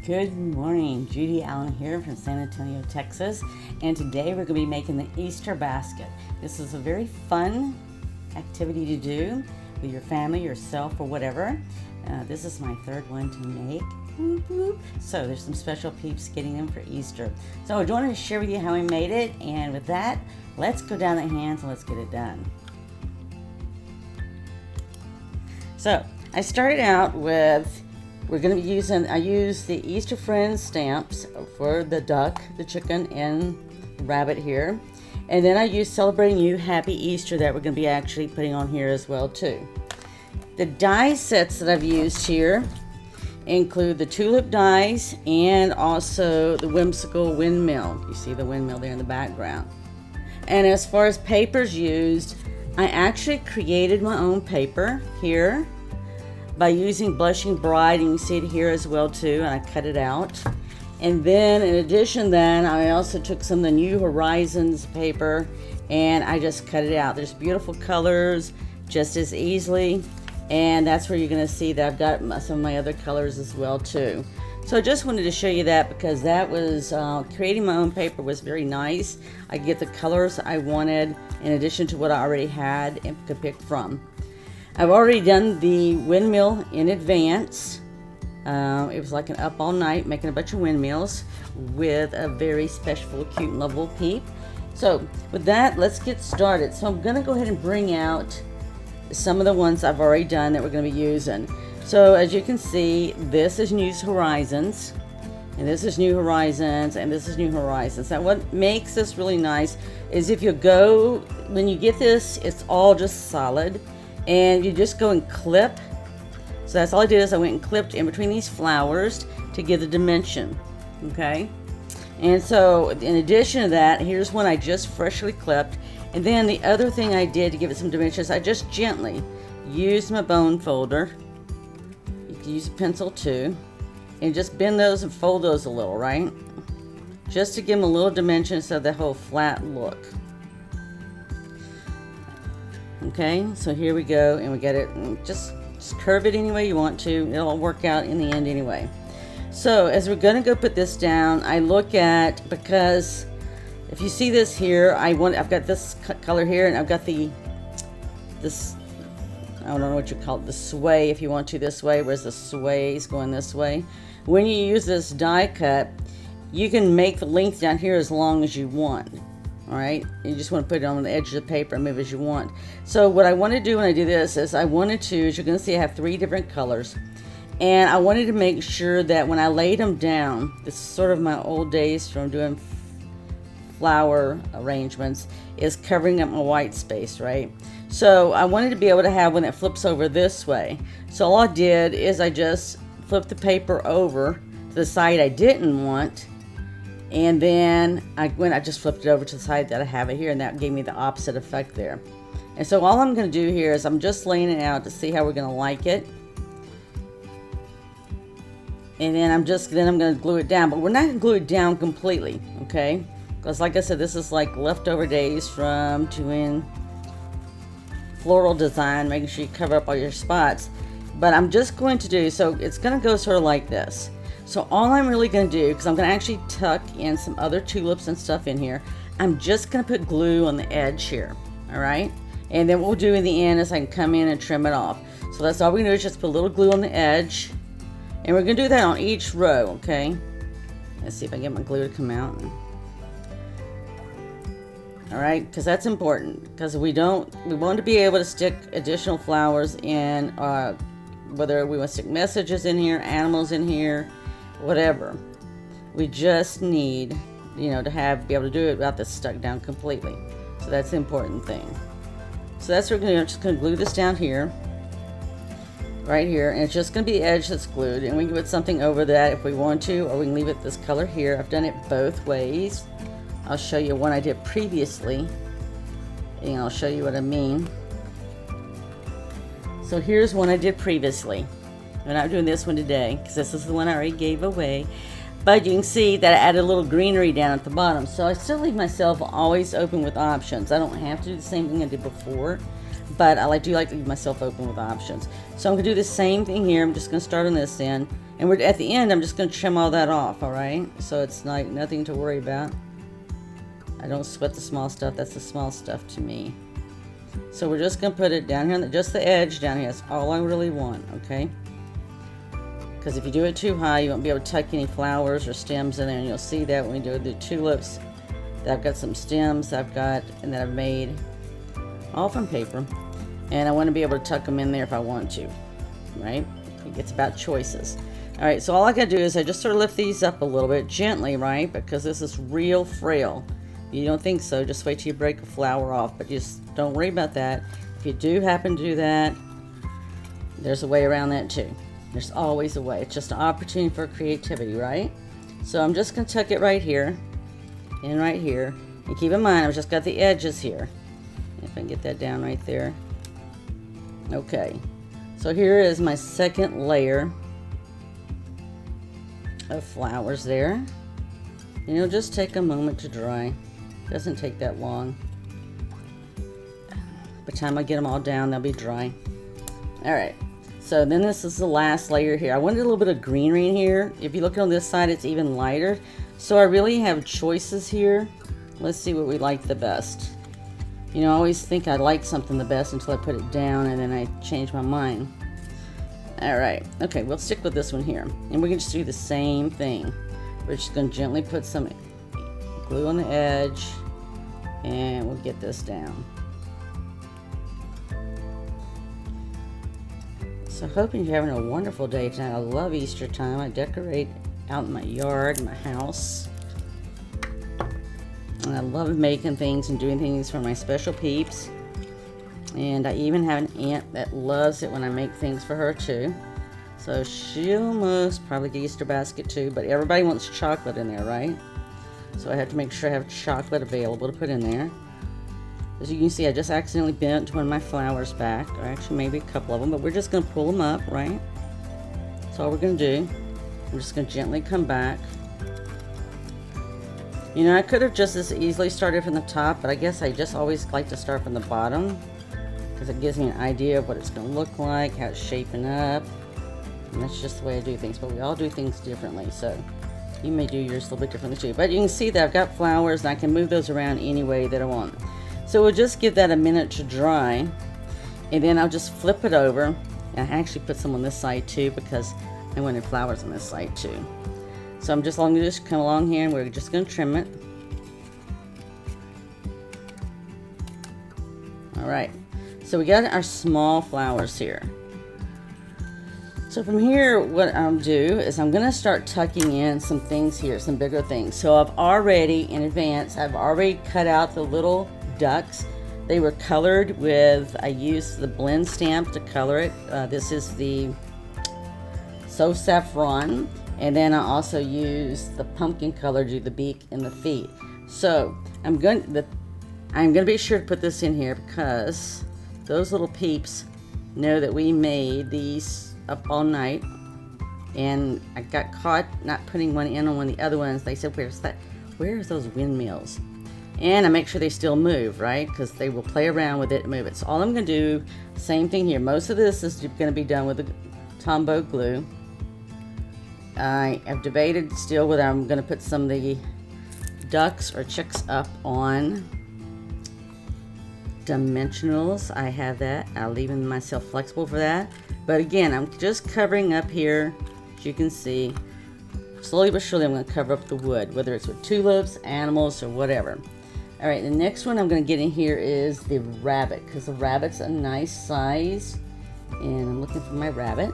Good morning, Judy Allen here from San Antonio, Texas, and today we're going to be making the Easter basket. This is a very fun activity to do with your family, yourself, or whatever. This is my third one to make. Whoop, whoop. So there's some special peeps getting them for Easter. So I wanted to share with you how I made it, and with that, let's go down the hands and let's get it done. So I started out with, we're going to be using, I used the Easter Friends stamps for the duck, the chicken, and the rabbit here. And then I used Celebrating You, Happy Easter that we're going to be actually putting on here as well too. The die sets that I've used here include the Tulip Dies and also the whimsical windmill. You see the windmill there in the background. And as far as papers used, I actually created my own paper here by using Blushing Bride, and you see it here as well too, and I cut it out. And then in addition then, I also took some of the New Horizons paper and I just cut it out. There's beautiful colors just as easily, and that's where you're going to see that I've got some of my other colors as well too. So I just wanted to show you that because that was, creating my own paper was very nice. I get the colors I wanted in addition to what I already had and could pick from. I've already done the windmill in advance. It was like an up all night making a bunch of windmills with a very special, cute, and lovable peep. So with that, let's get started. So I'm going to go ahead and bring out some of the ones I've already done that we're going to be using. So as you can see, this is New Horizons, and this is New Horizons, and this is New Horizons. Now what makes this really nice is if you go, when you get this, it's all just solid. And you just go and clip. So that's all I did is I went and clipped in between these flowers to give the dimension. Okay. And so in addition to that, here's one I just freshly clipped. And then the other thing I did to give it some dimensions, I just gently used my bone folder. You can use a pencil too. And just bend those and fold those a little, right? Just to give them a little dimension so the whole flat look. Okay, so here we go, and we get it, just curve it any way you want to. It'll work out in the end anyway. So as we're going to go put this down, I look at, because if you see this here, I've got this color here, and I've got this, I don't know what you call it, the sway if you want to this way, whereas the sway is going this way. When you use this die cut, you can make the length down here as long as you want. Alright, you just want to put it on the edge of the paper and move as you want. So what I want to do when I do this is I wanted to, as you're going to see, I have 3 different colors. And I wanted to make sure that when I laid them down, this is sort of my old days from doing flower arrangements, is covering up my white space, right? So I wanted to be able to have one that flips over this way. So all I did is I just flipped the paper over to the side I didn't want. And then I just flipped it over to the side that I have it here, and that gave me the opposite effect there. And so all I'm going to do here is I'm just laying it out to see how we're going to like it. And then I'm going to glue it down, but we're not going to glue it down completely, okay? Because like I said, this is like leftover days from doing floral design, making sure you cover up all your spots. But I'm just going to do, so it's going to go sort of like this. So all I'm really going to do, because I'm going to actually tuck in some other tulips and stuff in here, I'm just going to put glue on the edge here, all right? And then what we'll do in the end is I can come in and trim it off. So that's all we're going to do is just put a little glue on the edge. And we're going to do that on each row, okay? Let's see if I can get my glue to come out. All right, because that's important, because we want to be able to stick additional flowers in, whether we want to stick messages in here, animals in here, whatever. We just need, be able to do it without this stuck down completely. So that's the important thing. So that's what we're just going to glue this down here, right here, and it's just going to be the edge that's glued, and we can put something over that if we want to, or we can leave it this color here. I've done it both ways. I'll show you one I did previously, and I'll show you what I mean. So here's one I did previously. We're not doing this one today because this is the one I already gave away. But you can see that I added a little greenery down at the bottom. So I still leave myself always open with options. I don't have to do the same thing I did before. but I do like to leave myself open with options. So I'm going to do the same thing here. I'm just going to start on this end, and we're at the end. I'm just going to trim all that off, all right? So it's like nothing to worry about. I don't sweat the small stuff. That's the small stuff to me. So we're just going to put it down here, on just the edge down here. That's all I really want, okay? Because if you do it too high, you won't be able to tuck any flowers or stems in there, and you'll see that when we do the tulips. I've got some stems and that I've made all from paper, and I want to be able to tuck them in there if I want to, right? It's about choices. All right, so all I gotta do is I just sort of lift these up a little bit gently, right? Because this is real frail. If you don't think so, just wait till you break a flower off, but just don't worry about that. If you do happen to do that, there's a way around that too. There's always a way. It's just an opportunity for creativity, right? So I'm just gonna tuck it right here and right here, and keep in mind I've just got the edges here. If I can get that down right there. Okay, so here is my second layer of flowers there, and it'll just take a moment to dry. Doesn't take that long. By the time I get them all down, they'll be dry. All right, so then this is the last layer here. I wanted a little bit of greenery in here. If you look on this side, it's even lighter. So I really have choices here. Let's see what we like the best. You know, I always think I like something the best until I put it down, and then I change my mind. All right, okay, we'll stick with this one here. And we can just do the same thing. We're just gonna gently put some glue on the edge, and we'll get this down. So hoping you're having a wonderful day tonight. I love Easter time. I decorate out in my yard, my house. And I love making things and doing things for my special peeps. And I even have an aunt that loves it when I make things for her too. So she'll most probably get Easter basket too, but everybody wants chocolate in there, right? So I have to make sure I have chocolate available to put in there. As you can see, I just accidentally bent one of my flowers back, or actually maybe a couple of them, but we're just going to pull them up, right? That's all we're going to do. I'm just going to gently come back. You know, I could have just as easily started from the top, but I guess I just always like to start from the bottom because it gives me an idea of what it's going to look like, how it's shaping up. And that's just the way I do things, but we all do things differently, so you may do yours a little bit differently too. But you can see that I've got flowers and I can move those around any way that I want. So we'll just give that a minute to dry, and then I'll just flip it over. And I actually put some on this side too because I wanted flowers on this side too. So I'm just going to just come along here, and we're just going to trim it. All right, so we got our small flowers here. So from here, what I'll do is I'm going to start tucking in some things here, some bigger things. So I've already, in advance, I've already cut out the little ducks. They were colored with, I used the blend stamp to color it. This is the So Saffron. And then I also use the pumpkin color to do the beak and the feet. So I'm going to be sure to put this in here because those little peeps know that we made these up all night, and I got caught not putting one in on one of the other ones. They said, "Where's that? Where's those windmills?" And I make sure they still move, right? Because they will play around with it and move it. So all I'm going to do, same thing here. Most of this is going to be done with the Tombow glue. I have debated still whether I'm going to put some of the ducks or chicks up on dimensionals. I have that. I'll leave myself flexible for that. But again, I'm just covering up here, as you can see. Slowly but surely I'm going to cover up the wood, whether it's with tulips, animals, or whatever. Alright, the next one I'm going to get in here is the rabbit, because the rabbit's a nice size. And I'm looking for my rabbit.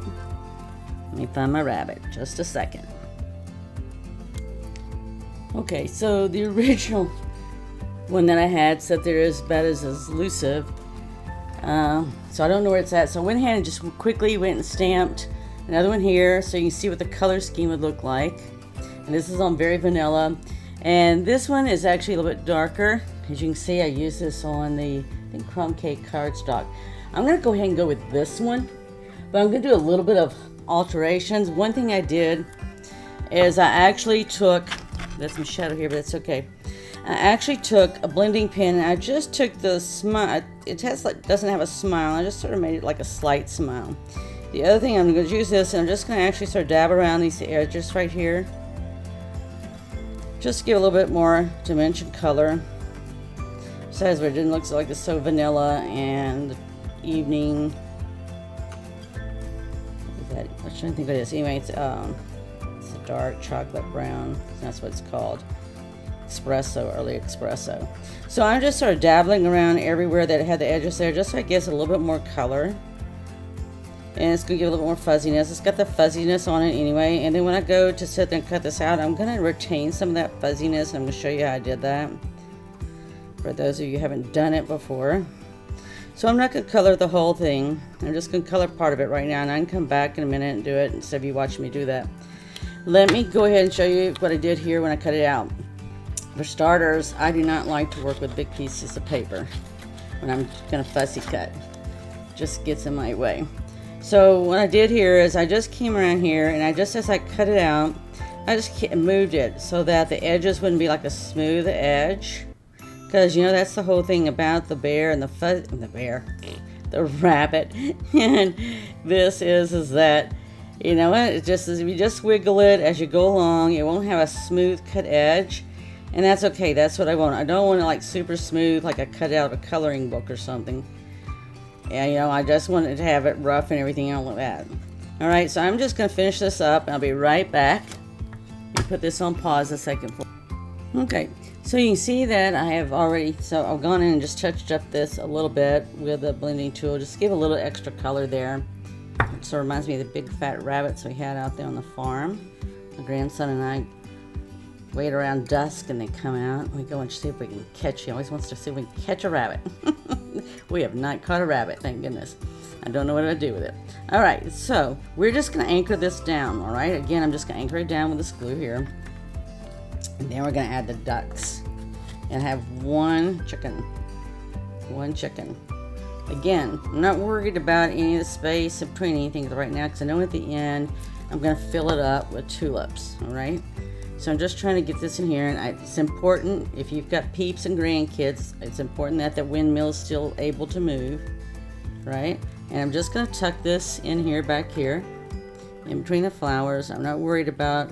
Let me find my rabbit. Just a second. Okay, so the original one that I had said there is about as elusive. So I don't know where it's at. So I went ahead and just quickly went and stamped another one here so you can see what the color scheme would look like. And this is on Very Vanilla. And this one is actually a little bit darker. As you can see, I use this on the, I think, Crumb Cake cardstock. I'm going to go ahead and go with this one. But I'm going to do a little bit of alterations. One thing I did is I actually took, that's my shadow here, but that's okay. I actually took a blending pen and I just took the smile. It has like, doesn't have a smile. I just sort of made it like a slight smile. The other thing, I'm going to use this and I'm just going to actually sort of dab around these edges right here. Just give a little bit more dimension color. Besides, it didn't look like it's so vanilla and evening. I'm trying to think what it is. Anyway, it's a dark chocolate brown. That's what it's called. Espresso, early espresso. So I'm just sort of dabbling around everywhere that it had the edges there, just so it gives a little bit more color. And it's going to give a little bit more fuzziness. It's got the fuzziness on it anyway. And then when I go to sit there and cut this out, I'm going to retain some of that fuzziness. I'm going to show you how I did that, for those of you who haven't done it before. So I'm not going to color the whole thing. I'm just going to color part of it right now, and I can come back in a minute and do it instead of you watching me do that. Let me go ahead and show you what I did here when I cut it out. For starters, I do not like to work with big pieces of paper when I'm going to fussy cut. It just gets in my way. So what I did here is I just came around here, and as I cut it out, I just moved it so that the edges wouldn't be like a smooth edge. Because, you know, that's the whole thing about the bear and the rabbit. And this is that, you know what, it just is, if you just wiggle it as you go along, it won't have a smooth cut edge. And that's okay, that's what I want. I don't want it like super smooth, like I cut out of a coloring book or something. Yeah, you know, I just wanted to have it rough and everything else like that. Alright, so I'm just going to finish this up, and I'll be right back. Let me put this on pause a second. Okay. So you can see that I have already, so I've gone in and just touched up this a little bit with the blending tool, just to give a little extra color there. It sort of reminds me of the big fat rabbits we had out there on the farm. My grandson and I wait around dusk and they come out. We go and see if we can catch, he always wants to see if we can catch a rabbit. We have not caught a rabbit, thank goodness. I don't know what to do with it. Alright, so we're just going to anchor this down, alright? Again, I'm just going to anchor it down with this glue here. And then we're going to add the ducks and have one chicken. Again, I'm not worried about any of the space in between anything right now, because I know at the end I'm going to fill it up with tulips. All right, so I'm just trying to get this in here, and it's important if you've got peeps and grandkids, it's important that the windmill is still able to move, right? And I'm just going to tuck this in here, back here in between the flowers. I'm not worried about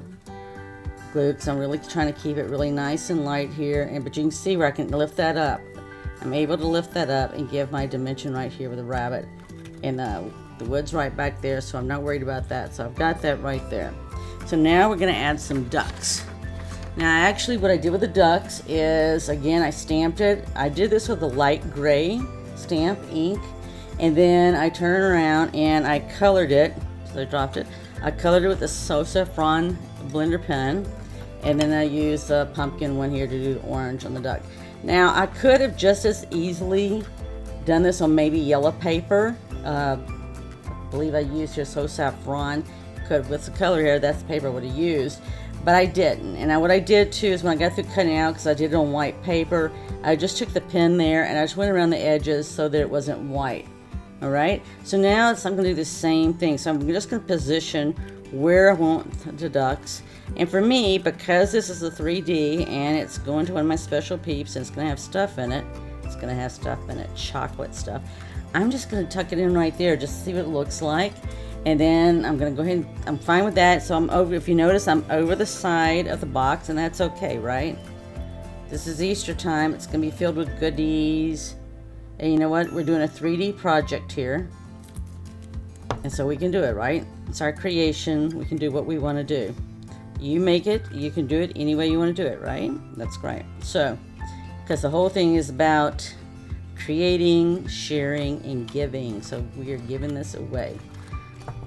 glue, because I'm really trying to keep it really nice and light here, but you can see where I can lift that up. I'm able to lift that up and give my dimension right here with the rabbit, and the wood's right back there, so I'm not worried about that. So I've got that right there. So now we're going to add some ducks. Now actually what I did with the ducks is, again, I stamped it. I did this with a light gray stamp ink, and then I turned around and I colored it. So I dropped it. I colored it with the Saffron blender pen, and then I used the pumpkin one here to do the orange on the duck. Now I could have just as easily done this on maybe yellow paper. I believe I used here Saffron. Could with the color here, that's the paper I would have used, but I didn't. And what I did too is when I got through cutting out, because I did it on white paper, I just took the pen there and I just went around the edges so that it wasn't white. All right. So now I'm going to do the same thing. So I'm just going to position where I want the ducks. And for me, because this is a 3D and it's going to one of my special peeps and it's going to have stuff in it, chocolate stuff, I'm just going to tuck it in right there just to see what it looks like. And then I'm going to go ahead and, I'm fine with that. So I'm over, if you notice, I'm over the side of the box, and that's okay, right? This is Easter time. It's going to be filled with goodies. And you know what? We're doing a 3D project here. And so we can do it, right? It's our creation. We can do what we want to do. You make it, you can do it any way you want to do it, right? That's great. So, because the whole thing is about creating, sharing, and giving. So we are giving this away.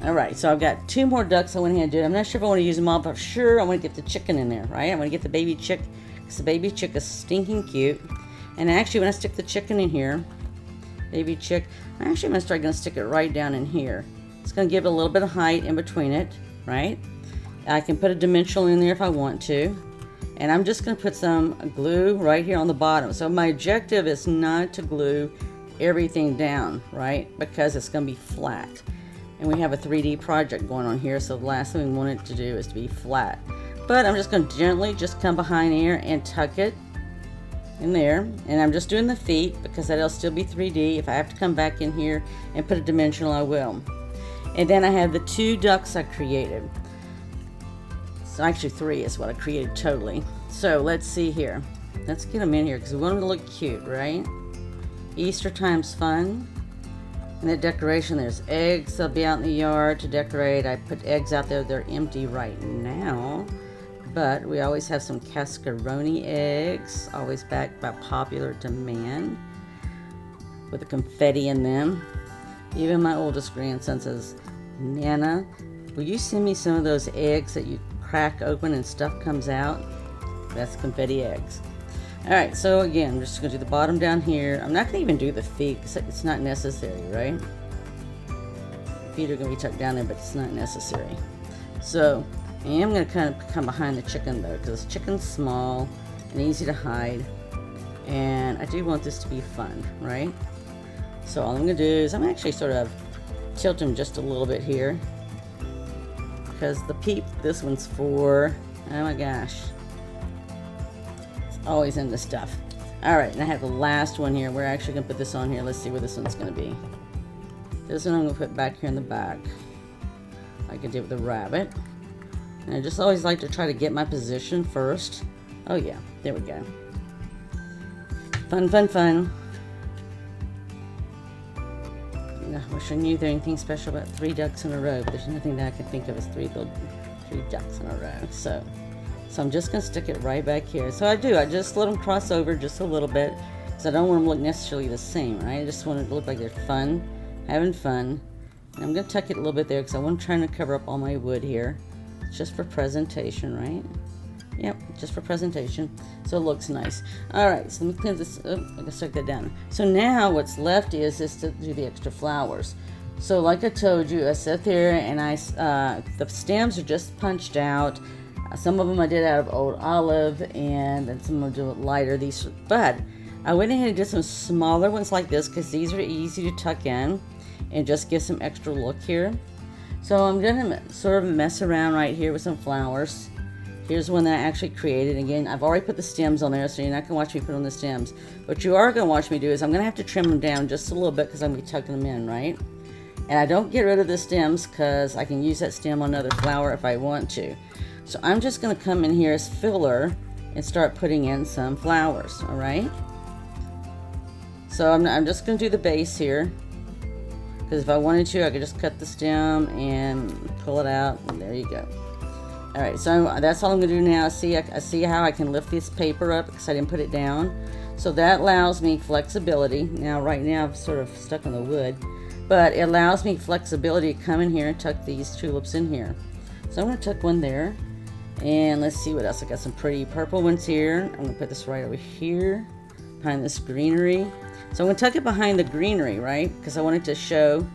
All right, so I've got 2 more ducks I went ahead and did. I'm not sure if I want to use them all, but sure I want to get the chicken in there, right? I want to get the baby chick, because the baby chick is stinking cute. And actually, when I stick the chicken in here, baby chick, I'm actually going to stick it right down in here. It's going to give it a little bit of height in between it, right? I can put a dimensional in there if I want to. And I'm just going to put some glue right here on the bottom. So my objective is not to glue everything down, right? Because it's going to be flat. And we have a 3D project going on here, so the last thing we want it to do is to be flat. But I'm just going to gently just come behind here and tuck it in there, and I'm just doing the feet because that'll still be 3D. If I have to come back in here and put a dimensional, I will. And then I have the 2 ducks I created. So actually 3 is what I created totally. So let's see here. Let's get them in here because we want them to look cute, right? Easter time's fun. And the decoration, there's eggs. They'll be out in the yard to decorate. I put eggs out there. They're empty right now. But we always have some cascaroni eggs, always backed by popular demand, with the confetti in them. Even my oldest grandson says, Nana, will you send me some of those eggs that you crack open and stuff comes out? That's confetti eggs. Alright, so again, I'm just going to do the bottom down here. I'm not going to even do the feet because it's not necessary, right? The feet are going to be tucked down there, but it's not necessary. So I am going to kind of come behind the chicken though, because the chicken's small and easy to hide, and I do want this to be fun, right? So all I'm going to do is I'm actually sort of tilt him just a little bit here, because the peep this one's for, oh my gosh, it's always in the stuff. Alright, and I have the last one here. We're actually going to put this on here. Let's see where this one's going to be. This one I'm going to put back here in the back, like I did with the rabbit. And I just always like to try to get my position first. Oh yeah, there we go. Fun, fun, fun. I wish I knew there anything special about 3 ducks in a row, but there's nothing that I can think of as 3 ducks in a row. So I'm just going to stick it right back here. So I just let them cross over just a little bit, because I don't want them to look necessarily the same, right? I just want it to look like they're fun, having fun. And I'm going to tuck it a little bit there, because I want to try to cover up all my wood here. Just for presentation, right? Yep, just for presentation, so it looks nice. Alright, so let me clean this up. I can stuck that down. So now what's left is to do the extra flowers. So like I told you, I sat there and the stems are just punched out. Some of them I did out of old olive, and then some of them do it lighter. But I went ahead and did some smaller ones like this, because these are easy to tuck in and just give some extra look here. So I'm going to sort of mess around right here with some flowers. Here's one that I actually created. Again, I've already put the stems on there, so you're not going to watch me put on the stems. What you are going to watch me do is I'm going to have to trim them down just a little bit, because I'm going to be tucking them in, right? And I don't get rid of the stems, because I can use that stem on another flower if I want to. So I'm just going to come in here as filler and start putting in some flowers, alright? So I'm just going to do the base here. Because if I wanted to, I could just cut the stem and pull it out, and there you go. Alright, so that's all I'm going to do now. I see how I can lift this paper up, because I didn't put it down. So that allows me flexibility. Now, right now, I'm sort of stuck on the wood. But it allows me flexibility to come in here and tuck these tulips in here. So I'm going to tuck one there. And let's see what else. I got some pretty purple ones here. I'm going to put this right over here, behind this greenery. So I'm going to tuck it behind the greenery, right? Because I want it to show.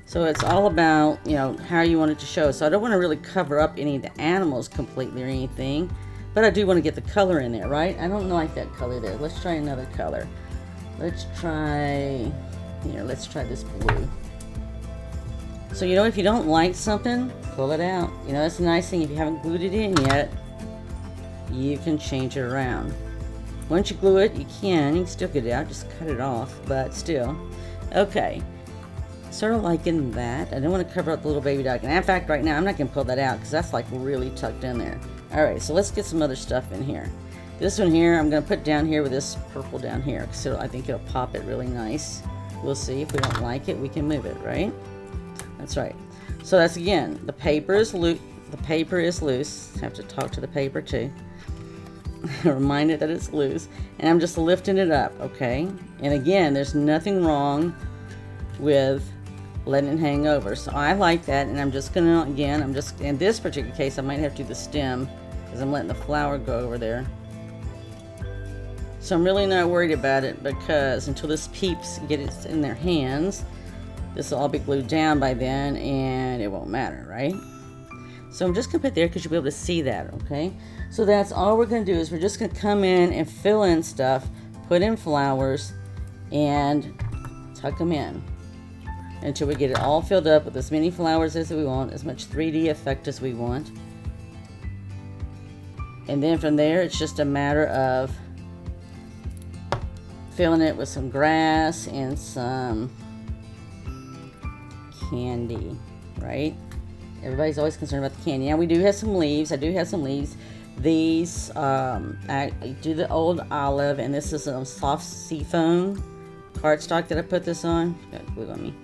So it's all about, you know, how you want it to show. So I don't want to really cover up any of the animals completely or anything. But I do want to get the color in there, right? I don't like that color there. Let's try another color. Let's try this blue. So, you know, if you don't like something, pull it out. You know, that's the nice thing. If you haven't glued it in yet, you can change it around. Once you glue it, you can still get it out, just cut it off, but still. Okay, sort of liking that. I don't want to cover up the little baby duck. And in fact, right now, I'm not going to pull that out, because that's like really tucked in there. Alright, so let's get some other stuff in here. This one here, I'm going to put down here with this purple down here, so I think it'll pop it really nice. We'll see. If we don't like it, we can move it, right? That's right. So that's, again, the paper is loose. The paper is loose. I have to talk to the paper too. Remind it that it's loose, and I'm just lifting it up, okay? And again, there's nothing wrong with letting it hang over, so I like that. And I'm just gonna, again, in this particular case, I might have to do the stem, because I'm letting the flower go over there. So I'm really not worried about it, because until this peeps get it in their hands, this will all be glued down by then, and it won't matter, right? So I'm just going to put there, because you'll be able to see that, okay? So that's all we're going to do, is we're just going to come in and fill in stuff, put in flowers, and tuck them in until we get it all filled up with as many flowers as we want, as much 3D effect as we want. And then from there, it's just a matter of filling it with some grass and some candy, right? Everybody's always concerned about the candy. Now we do have some leaves. I do have some leaves. These, I do the old olive, and this is a soft seafoam cardstock that I put this on. Got glue on me.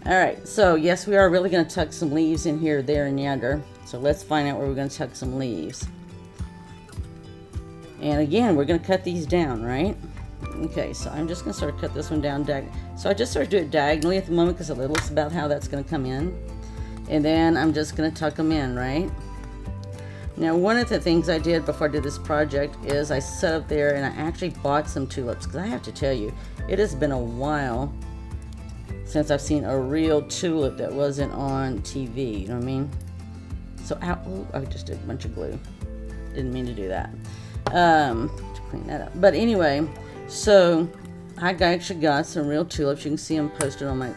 Alright, so yes, we are really going to tuck some leaves in here, there, and yonder. So let's find out where we're going to tuck some leaves. And again, we're going to cut these down, right? Okay, so I'm just going to sort of cut this one down. So I just sort of do it diagonally at the moment because it looks about how that's going to come in. And then I'm just going to tuck them in, right? Now, one of the things I did before I did this project is I set up there and I actually bought some tulips, because I have to tell you, it has been a while since I've seen a real tulip that wasn't on TV, you know what I mean? So, ooh, I just did a bunch of glue. Didn't mean to do that. To clean that up. But anyway, so I actually got some real tulips. You can see them posted on my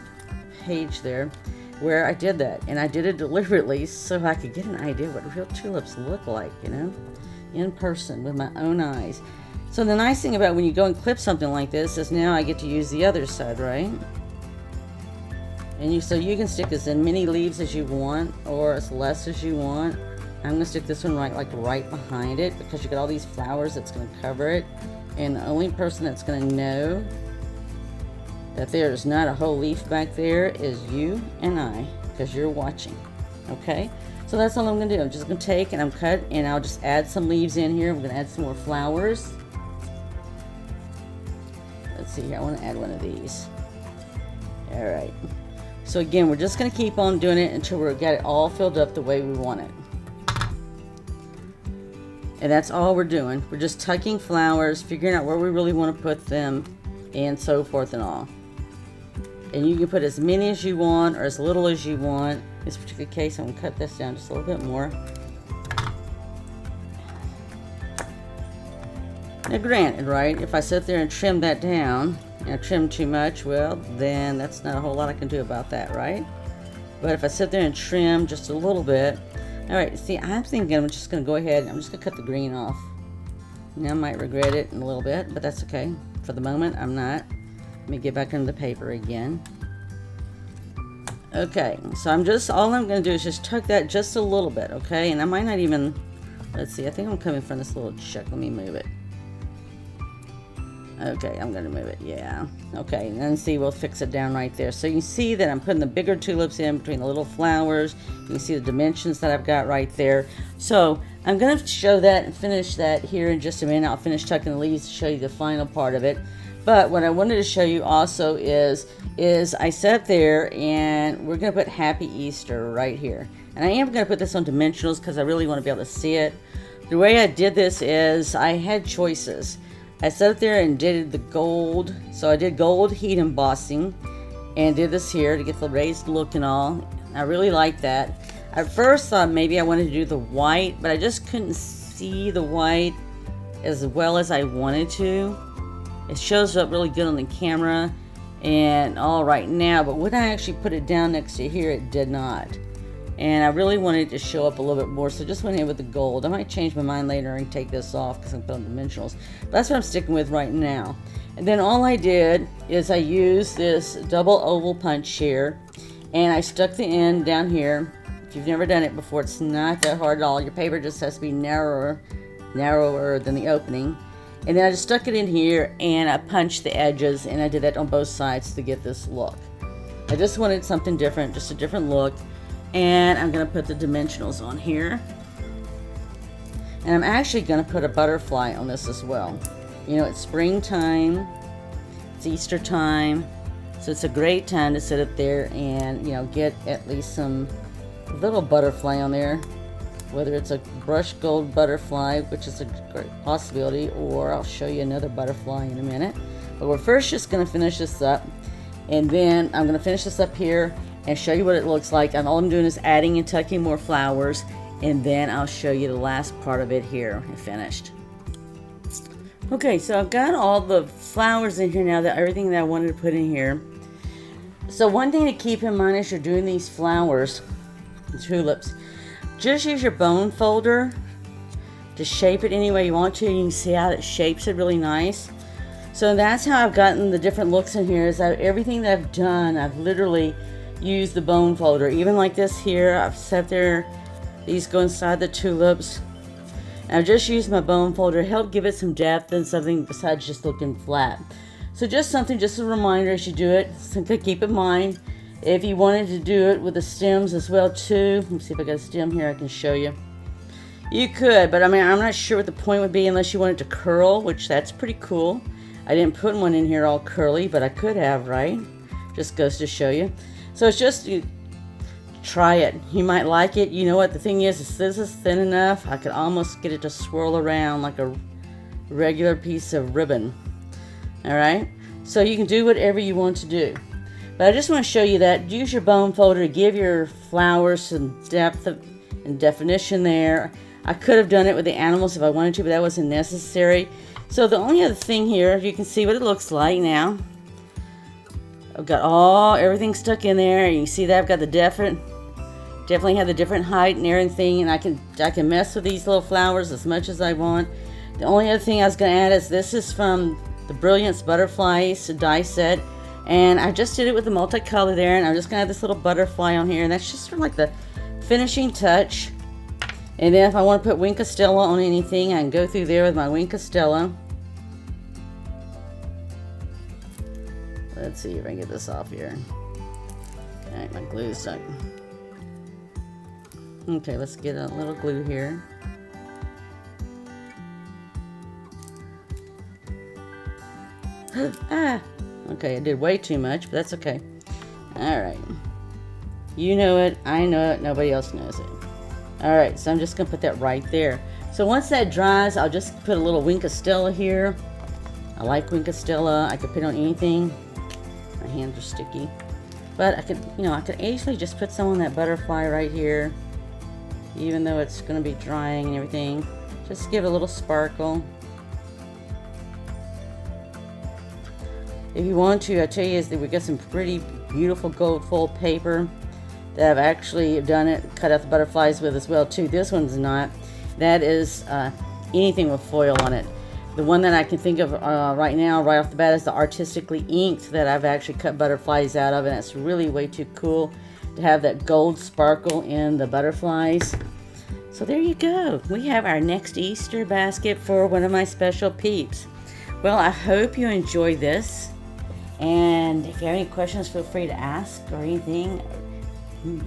page there, where I did that. And I did it deliberately so I could get an idea what real tulips look like, you know, in person with my own eyes. So the nice thing about when you go and clip something like this is now I get to use the other side, right? And so you can stick as many leaves as you want or as less as you want. I'm going to stick this one right behind it, because you got all these flowers that's going to cover it. And the only person that's going to know that there's not a whole leaf back there is you and I, because you're watching. Okay? So that's all I'm going to do. I'm just going to take and I'm cut, and I'll just add some leaves in here. I'm going to add some more flowers. Let's see here. I want to add one of these. Alright. So again, we're just going to keep on doing it until we've got it all filled up the way we want it. And that's all we're doing. We're just tucking flowers, figuring out where we really want to put them, and so forth and all. And you can put as many as you want or as little as you want. In this particular case, I'm going to cut this down just a little bit more. Now granted, right, if I sit there and trim that down, and I trim too much, well, then that's not a whole lot I can do about that, right? But if I sit there and trim just a little bit, alright, see, I'm thinking I'm just going to go ahead, I'm just going to cut the green off. Now I might regret it in a little bit, but that's okay. For the moment, I'm not. Let me get back into the paper again. Okay, so all I'm going to do is just tuck that just a little bit, okay? And I might not even, let's see, I think I'm coming from this little check. Let me move it. Okay, I'm going to move it, yeah. Okay, and then see, we'll fix it down right there. So you can see that I'm putting the bigger tulips in between the little flowers. You can see the dimensions that I've got right there. So I'm going to show that and finish that here in just a minute. I'll finish tucking the leaves to show you the final part of it. But what I wanted to show you also is I sat there and we're going to put Happy Easter right here. And I am going to put this on dimensionals because I really want to be able to see it. The way I did this is I had choices. I sat up there and did the gold. So I did gold heat embossing and did this here to get the raised look and all. I really like that. At first thought maybe I wanted to do the white, but I just couldn't see the white as well as I wanted to. It shows up really good on the camera and all right now, but when I actually put it down next to here, it did not. And I really wanted it to show up a little bit more, so just went in with the gold. I might change my mind later and take this off because I'm putting dimensionals. But that's what I'm sticking with right now. And then all I did is I used this double oval punch here, and I stuck the end down here. If you've never done it before, it's not that hard at all. Your paper just has to be narrower than the opening. And then I just stuck it in here and I punched the edges, and I did that on both sides to get this look. I just wanted something different, just a different look. And I'm going to put the dimensionals on here. And I'm actually going to put a butterfly on this as well. You know, it's springtime, it's Easter time, so it's a great time to sit up there and, you know, get at least some little butterfly on there. Whether it's a brushed gold butterfly, which is a great possibility, or I'll show you another butterfly in a minute. But we're first just going to finish this up, and then I'm going to finish this up here and show you what it looks like. And all I'm doing is adding and tucking more flowers, and then I'll show you the last part of it here and finished. Okay, so I've got all the flowers in here now, everything that I wanted to put in here. So one thing to keep in mind as you're doing these flowers, tulips, just use your bone folder to shape it any way you want to. You can see how it shapes it really nice. So that's how I've gotten the different looks in here. Is that everything that I've done, I've literally used the bone folder. Even like this here, I've set there, these go inside the tulips. And I've just used my bone folder to help give it some depth and something besides just looking flat. So just something, just a reminder as you do it, something to keep in mind. If you wanted to do it with the stems as well too, let me see if I got a stem here I can show you. You could, but I mean, I'm not sure what the point would be unless you wanted to curl, which that's pretty cool. I didn't put one in here all curly, but I could have, right? Just goes to show you. So it's just, you try it. You might like it. You know what the thing is this is thin enough. I could almost get it to swirl around like a regular piece of ribbon. All right? So you can do whatever you want to do. But I just want to show you that. Use your bone folder to give your flowers some depth and definition there. I could have done it with the animals if I wanted to, but that wasn't necessary. So the only other thing here, you can see what it looks like now. I've got everything stuck in there. You can see that I've got the definitely have the different height and everything, and I can mess with these little flowers as much as I want. The only other thing I was going to add is this is from the Brilliance Butterflies die set, and I just did it with the multicolor there, and I'm just going to have this little butterfly on here, and that's just sort of like the finishing touch. And then if I want to put Wink Stella on anything, I can go through there with my Wink Stella. Let's see if I can get this off here. Alright, my glue's stuck. Okay, let's get a little glue here. Okay, I did way too much, but that's okay. Alright. You know it, I know it, nobody else knows it. Alright, so I'm just going to put that right there. So once that dries, I'll just put a little Wink Stella here. I like Wink Stella. I could put it on anything. My hands are sticky. But I could easily just put some on that butterfly right here. Even though it's going to be drying and everything. Just give it a little sparkle. If you want to, I tell you, is that we got some pretty beautiful gold foil paper that I've actually done it, cut out the butterflies with as well too. This one's not. That is anything with foil on it. The one that I can think of right now, right off the bat, is the Artistically Inked that I've actually cut butterflies out of, and it's really way too cool to have that gold sparkle in the butterflies. So there you go. We have our next Easter basket for one of my special peeps. Well, I hope you enjoy this, and if you have any questions, feel free to ask or anything.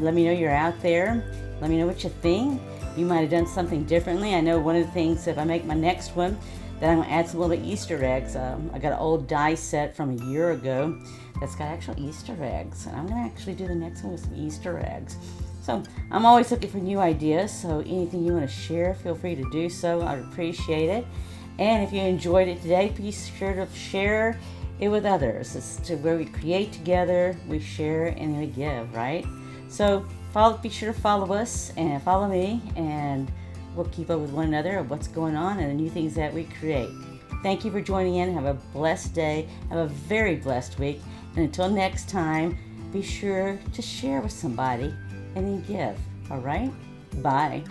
Let me know you're out there. Let me know what you think. You might have done something differently. I know one of the things, if I make my next one, that I'm going to add some little Easter eggs. I got an old die set from a year ago that's got actual Easter eggs. And I'm going to actually do the next one with some Easter eggs. So I'm always looking for new ideas. So anything you want to share, feel free to do so. I'd appreciate it. And if you enjoyed it today, be sure to share it with others. It's to where we create together, we share, and we give, right? So be sure to follow us and follow me, and we'll keep up with one another of what's going on and the new things that we create. Thank you for joining in. Have a blessed day. Have a very blessed week. And until next time, be sure to share with somebody and then give. All right? Bye.